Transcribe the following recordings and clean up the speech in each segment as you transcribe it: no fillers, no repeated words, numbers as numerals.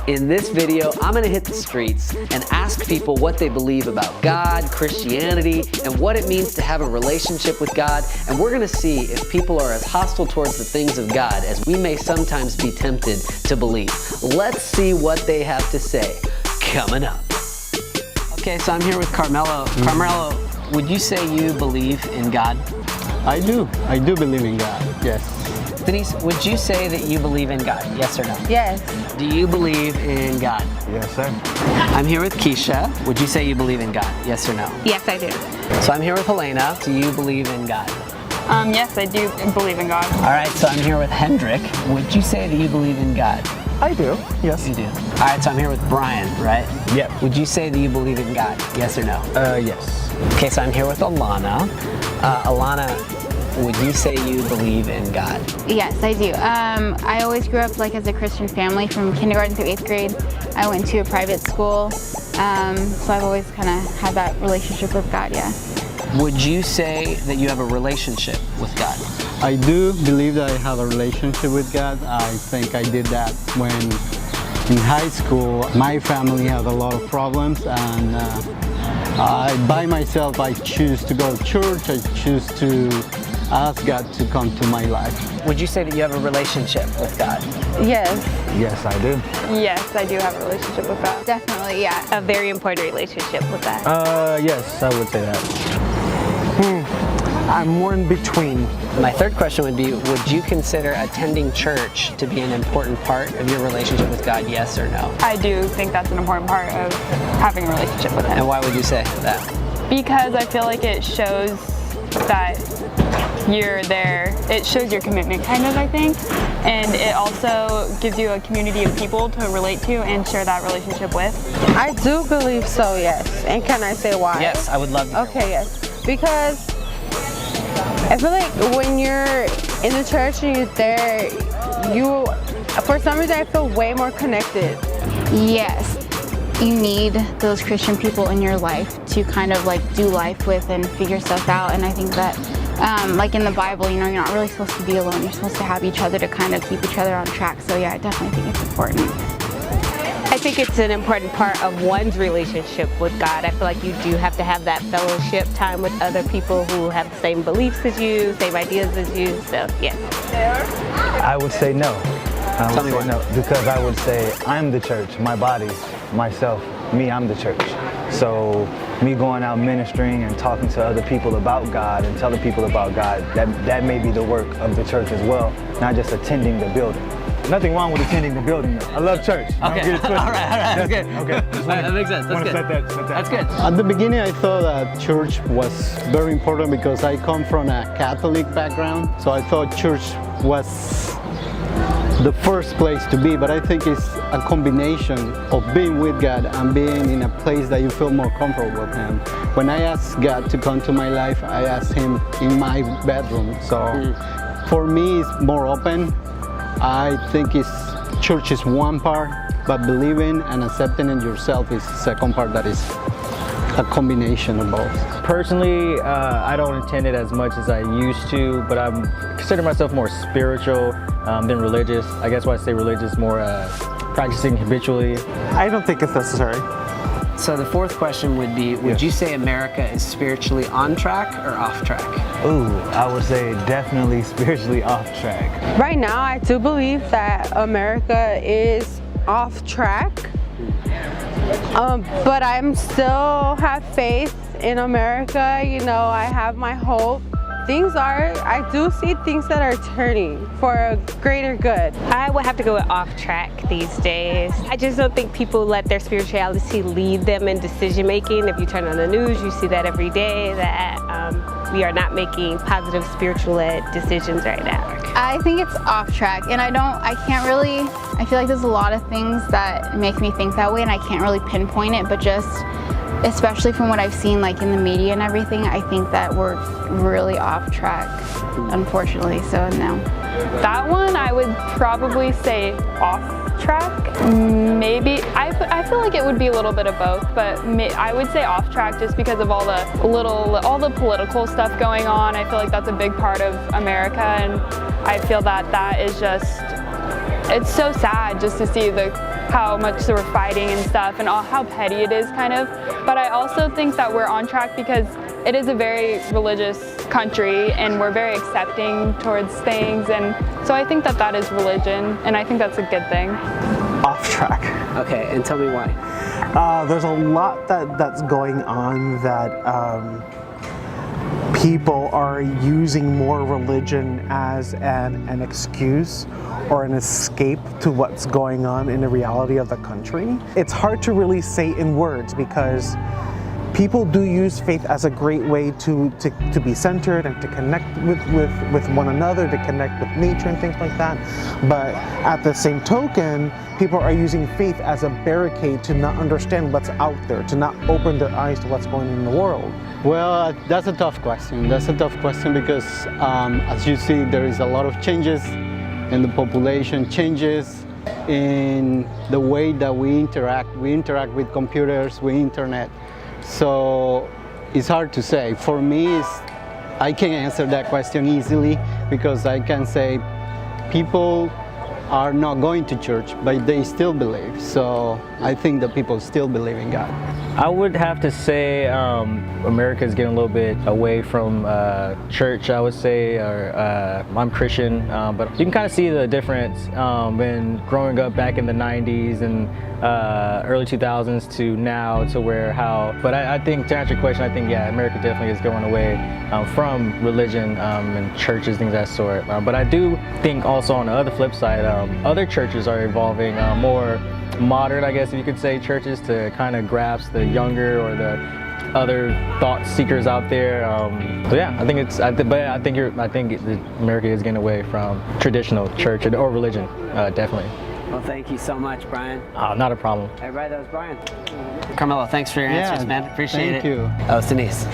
In this video, I'm gonna hit the streets and ask people what they believe about God, Christianity, and what it means to have a relationship with God. And we're gonna see if people are as hostile towards the things of God as we may sometimes be tempted to believe. Let's see what they have to say coming up. Okay, so I'm here with Carmelo. Carmelo, would you say you believe in God? I do believe in God, yes. Denise, would you say that you believe in God? Yes or no? Yes. Do you believe in God? Yes, sir. I'm here with Keisha. Would you say you believe in God? Yes or no? Yes, I do. So I'm here with Helena. Do you believe in God? Yes, I do believe in God. All right, so I'm here with Hendrik. Would you say that you believe in God? I do, yes. You do. All right, so I'm here with Brian, right? Yep. Would you say that you believe in God? Yes or no? Yes. Okay, so I'm here with Alana. Alana, would you say you believe in God? Yes, I do. I always grew up as a Christian family from kindergarten through 8th grade. I went to a private school, so I've always kind of had that relationship with God, yeah. Would you say that you have a relationship with God? I do believe that I have a relationship with God. I think I did that when in high school. My family had a lot of problems, and by myself I choose to go to church. I choose to ask God to come to my life. Would you say that you have a relationship with God? Yes. Yes, I do. Yes, I do have a relationship with God. Definitely, yeah. A very important relationship with that. Yes, I would say that. I'm more in between. My third question would be, would you consider attending church to be an important part of your relationship with God, yes or no? I do think that's an important part of having a relationship with Him. And why would you say that? Because I feel like it shows that you're there. It shows your commitment, kind of, I think. And it also gives you a community of people to relate to and share that relationship with. I do believe so, yes. And can I say why? Yes, I would love to. Okay, yes. Because I feel like when you're in the church and you're there, for some reason I feel way more connected. Yes. You need those Christian people in your life to kind of do life with and figure stuff out. And I think that in the Bible, you're not really supposed to be alone. You're supposed to have each other to kind of keep each other on track. So yeah, I definitely think it's important. I think it's an important part of one's relationship with God. I feel like you do have to have that fellowship time with other people who have the same beliefs as you, same ideas as you, so yeah. I would say no. Tell me why. No, because I would say I'm the church, my body, myself, me, I'm the church. So me going out ministering and talking to other people about God and telling people about God, that may be the work of the church as well, not just attending the building. Nothing wrong with attending the building though. I love church. Okay, all right, that's good. Okay. All right, that makes sense, that's good. That's good. At the beginning I thought that church was very important because I come from a Catholic background, so I thought church was the first place to be, but I think it's a combination of being with God and being in a place that you feel more comfortable with Him. When I ask God to come to my life, I ask Him in my bedroom, so for me it's more open. I think church is one part, but believing and accepting in yourself is the second part that is a combination of both. Personally, I don't attend it as much as I used to, but I consider myself more spiritual than religious. I guess why I say religious, more practicing habitually. I don't think it's necessary. So the fourth question would be, would you say America is spiritually on track or off track? Ooh, I would say definitely spiritually off track. Right now I do believe that America is off track, but I'm still have faith in America. I have my hope. I do see things that are turning for a greater good. I would have to go with off track these days. I just don't think people let their spirituality lead them in decision making. If you turn on the news, you see that every day, that we are not making positive spiritual led decisions right now. I think it's off track, and I feel like there's a lot of things that make me think that way, and I can't really pinpoint it, but especially from what I've seen in the media and everything, I think that we're really off track, unfortunately, so no. That one I would probably say off track. Maybe, I feel like it would be a little bit of both, but I would say off track just because of all the political stuff going on. I feel like that's a big part of America, and I feel that is just, it's so sad just to see the how much they were fighting and stuff and how petty it is kind of. But I also think that we're on track because it is a very religious country and we're very accepting towards things, and so I think that that is religion, and I think that's a good thing. Off track. Okay, and tell me why. There's a lot that's going on that people are using more religion as an excuse or an escape to what's going on in the reality of the country. It's hard to really say in words because people do use faith as a great way to be centered and to connect with one another, to connect with nature and things like that. But at the same token, people are using faith as a barricade to not understand what's out there, to not open their eyes to what's going on in the world. Well, that's a tough question. That's a tough question because as you see, there is a lot of changes in the population, changes in the way that we interact. We interact with computers, with internet. So it's hard to say. For me, I can't answer that question easily because I can say people are not going to church, but they still believe. So I think that people still believe in God. I would have to say America is getting a little bit away from church, I would say, or I'm Christian, but you can kind of see the difference when growing up back in the 90s and early 2000s to now, to but I think to answer your question, I think, yeah, America definitely is going away from religion and churches, things of that sort. But I do think also on the other flip side, other churches are evolving more modern, I guess if you could say, churches to kind of grasp the younger or the other thought seekers out there. So yeah, I think I think America is getting away from traditional church or religion, definitely. Well, thank you so much, Brian. Not a problem. Everybody, that was Brian. Carmelo, thanks for your answers, man. Appreciate it. Thank you. That was Denise.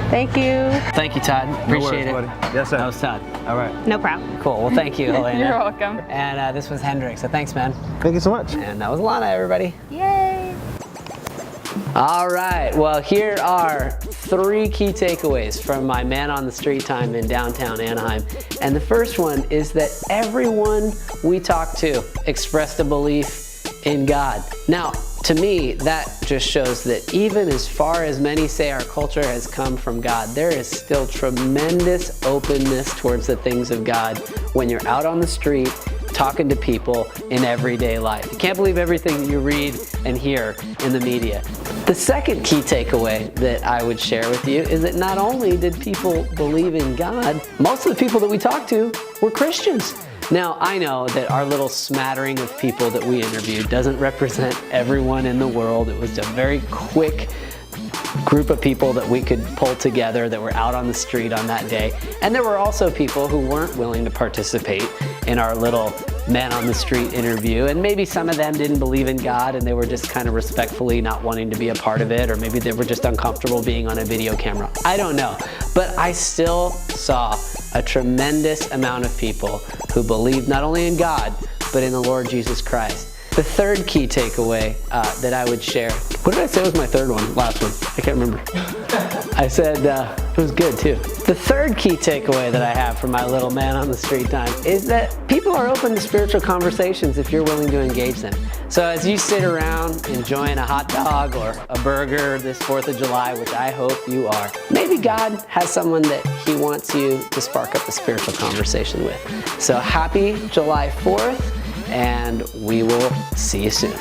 Thank you. Thank you, Todd. Appreciate it. Buddy. Yes, sir. That was Todd. All right. No problem. Cool. Well, thank you, Elena. You're welcome. And this was Hendrik. So thanks, man. Thank you so much. And that was Lana, everybody. Yay! All right. Well, here are 3 key takeaways from my Man on the Street time in downtown Anaheim. And the first one is that everyone we talked to expressed a belief in God. Now, to me, that just shows that even as far as many say our culture has come from God, there is still tremendous openness towards the things of God when you're out on the street talking to people in everyday life. You can't believe everything that you read and hear in the media. The second key takeaway that I would share with you is that not only did people believe in God, most of the people that we talked to were Christians. Now, I know that our little smattering of people that we interviewed doesn't represent everyone in the world. It was a very quick group of people that we could pull together that were out on the street on that day. And there were also people who weren't willing to participate in our little Man on the Street interview. And maybe some of them didn't believe in God and they were just kind of respectfully not wanting to be a part of it, or maybe they were just uncomfortable being on a video camera. I don't know. But I still saw a tremendous amount of people who believed not only in God, but in the Lord Jesus Christ. The third key takeaway that I would share, what did I say was my third one? Last one, I can't remember. I said it was good too. The third key takeaway that I have from my little Man on the Street time is that people are open to spiritual conversations if you're willing to engage them. So as you sit around enjoying a hot dog or a burger this 4th of July, which I hope you are, maybe God has someone that He wants you to spark up a spiritual conversation with. So happy July 4th. And we will see you soon.